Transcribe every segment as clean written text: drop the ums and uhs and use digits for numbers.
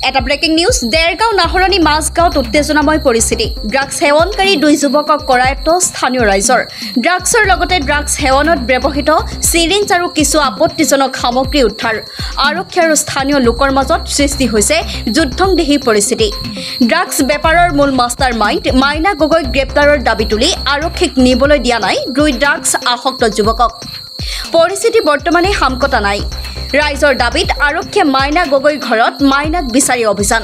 এটা breaking news Dergaon নাহৰণী মাজগাঁৱত উত্তেজনাময় পৰিস্থিতি ড্ৰাগছ সেৱনকাৰী দুই যুৱকক কৰায়ত্ব স্থানীয় ৰাইজৰ ড্ৰাগছৰ লগতে ড্ৰাগছ সেৱনত ব্যৱহৃত চিৰিঞ্জ আৰু কিছু আপত্তিজনক সামগ্ৰী উদ্ধাৰ আৰক্ষী আৰু স্থানীয় লোকৰ মাজত সৃষ্টি হৈছে যুদ্ধংদেহী পৰিস্থিতি ড্ৰাগছ বেপাৰৰ মূল মাষ্টাৰ মাইণ্ড মাইনা গগৈক গ্ৰেপ্তাৰৰ দাবী তুলি আৰক্ষীক নিবলৈ দিয়া নাই দুই ড্ৰাগছ আসক্ত যুৱকক পৰিস্থিতি বৰ্তমানে সামকতা নাই ৰাইজৰ দাবীত আৰক্ষীয়ে মাইনা গগৈৰ ঘৰত মাইনাক বিচাৰি অভিযান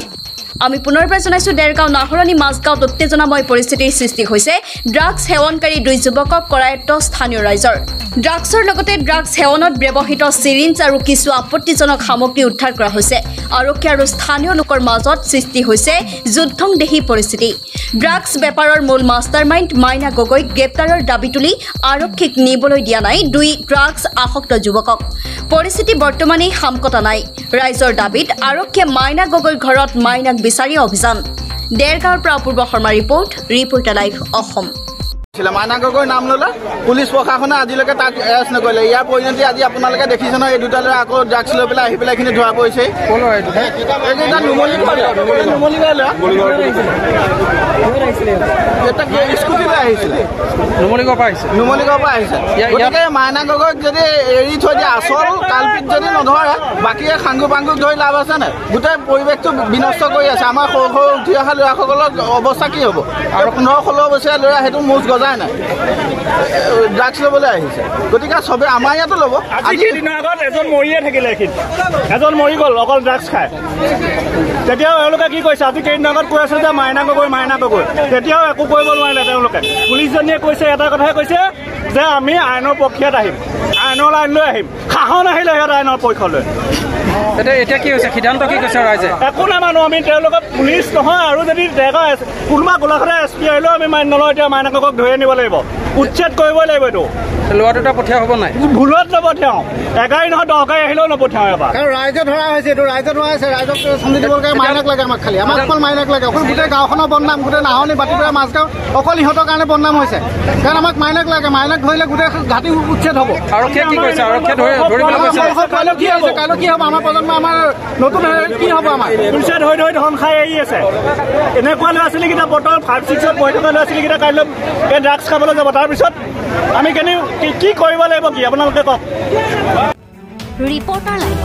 আমি পুনৰবাৰ জনাইছো দেৰগাঁও নাহৰণী মাজগাঁৱত উত্তেজনাময় পৰিস্থিতিৰ সৃষ্টি হৈছে ড্ৰাগছ সেৱনকাৰী দুই যুৱকক কৰায়ত্ব স্থানীয় ৰাইজৰ ড্ৰাগছৰ লগতে ড্ৰাগছ সেৱনত ব্যৱহৃত চিৰিঞ্জ আৰু কিছু আপত্তিজনক সামগ্ৰী উদ্ধাৰ কৰা হৈছে আৰক্ষী আৰু স্থানীয় লোকৰ মাজত সৃষ্টি হৈছে যুদ্ধংদেহী পৰিস্থিতি ড্ৰাগছ বেপাৰৰ মূল মাষ্টাৰ মাইণ্ড মাইনা গগৈক গ্ৰেপ্তাৰৰ দাবী তুলি আৰক্ষীক নিবলৈ দিয়া নাই দুই ড্ৰাগছ আসক্ত যুৱকক পৰিস্থিতি বৰ্তমানে সামকতা নাই ৰাইজৰ দাবীত আৰক্ষীয়ে মাইনা গগৈৰ ঘৰত মাইনাক বিচাৰি অভিযান দেৰগাঁৱৰ পৰা অপূৰ্ব শৰ্মা ৰিপৰ্টাৰ লাইভ অসম মাইনা গগৈৰ নাম ললে পুলিচ প্ৰশাসনে আজিলৈকে তাক এৰেষ্ট নকৰিলে ইয়াৰ পৰিণতি আজি আপোনালোকে দেখিছে নহয় এই দুটা ল'ৰা আকৌ ড্ৰাগছ লৈ পেলাই আহি পেলাই এইখিনি ধৰা পৰিছে স্কুটিলৈ আহিছিলে নুমলীগড়ৰ পৰা আহিছে গতিকে মাইনা গগৈক যদি এৰি থৈ দিয়ে আচল কালপিত যদি নধৰে বাকী সাংগু পাংগুক ধৰি লাভ আছে নাই গোটেই পৰিৱেশটো বিনষ্ট কৰি আছে আমাৰ সৰু সৰু উঠি অহা ল'ৰাসকলৰ অৱস্থা কি হ'ব আৰু 15-16 বছৰীয়া ল'ৰা সেইটো মুজ গজাই নাই ড্ৰাগছ ল'বলৈ আহিছে গতিকে চবে আমাৰ ইয়াতো ল'ব আজি দিনৰ আগত এজন মৰিয়ে থাকিলে এজন মৰি গ'ল অকল ড্ৰাগছ খাই তেতিয়াও এওঁলোকে কি কৈছে আজি কেইদিন আগত কৈ আছে যে মাইনা গগৈ তেতিয়াও একো কৰিব নোৱাৰিলে তেওঁলোকে পুলিচজনীয়ে কৈছে এটা কথাই কৈছে যে আমি আইনৰ পক্ষত আহিম আইনৰ লাইন লৈ আহিম সাহস আহিলে সিহঁত আইনৰ পক্ষলৈ এতিয়া কি হৈছে সিদ্ধান্ত কি কৈছে ৰাইজে একো নামানো আমি তেওঁলোকক পুলিচ নহয় আৰু যদি কোনোবা গোলাঘাটৰ SP আহিলেও আমি মানি নলওঁ এতিয়া মাইনা গগৈক ধৰি আনিব লাগিব উচ্ছেদ কৰিবই লাগিব এইটো ল'ৰা দুটা পঠিয়া হ'ব নাই ভুলত নপঠিয়াওঁ এগাড়ী নহয় 10 গাড়ী আহিলেও নপঠিয়াওঁ এবাৰ ৰাইজে ধৰা হৈছে এইটো ৰাইজে ধৰা হৈছে ৰাইজক চম্জি দিবৰ কাৰণে মাইনাক লাগে আমাক খালি আমাক অকল মাইনাক লাগে অকল গোটেই গাঁওখনৰ বদনাম গোটেই নাহৰণী বাতিপুৰা মাজগাঁও অকল ইহঁতৰ কাৰণে বদনাম হৈছে কাৰণ আমাক মাইনাক লাগে মাইনাক ধৰিলে গোটেই ঘাটি উচ্ছেদ হ'ব আৰক্ষীয়ে কি কৈছে আৰক্ষীয়ে ধৰিবলৈ কৈছে কাইলৈ কি হ'ব আমাৰ প্ৰজন্ম আমাৰ নতুন কি হ'ব আমাৰ পুলিচে ধৰি ধন খাই আহি আছে এনেকুৱা ল'ৰা ছোৱালীকেইটা বৰ্তমান 5-6ত পঢ়ি থকা ল'ৰা ছোৱালীকেইটা কাইলৈ এই ড্ৰাগছ খাবলৈ যাব তাৰপিছত আমি কি কৰিব লাগিব কি আপোনালোকে কওক ৰিপৰ্টাৰ লাইভ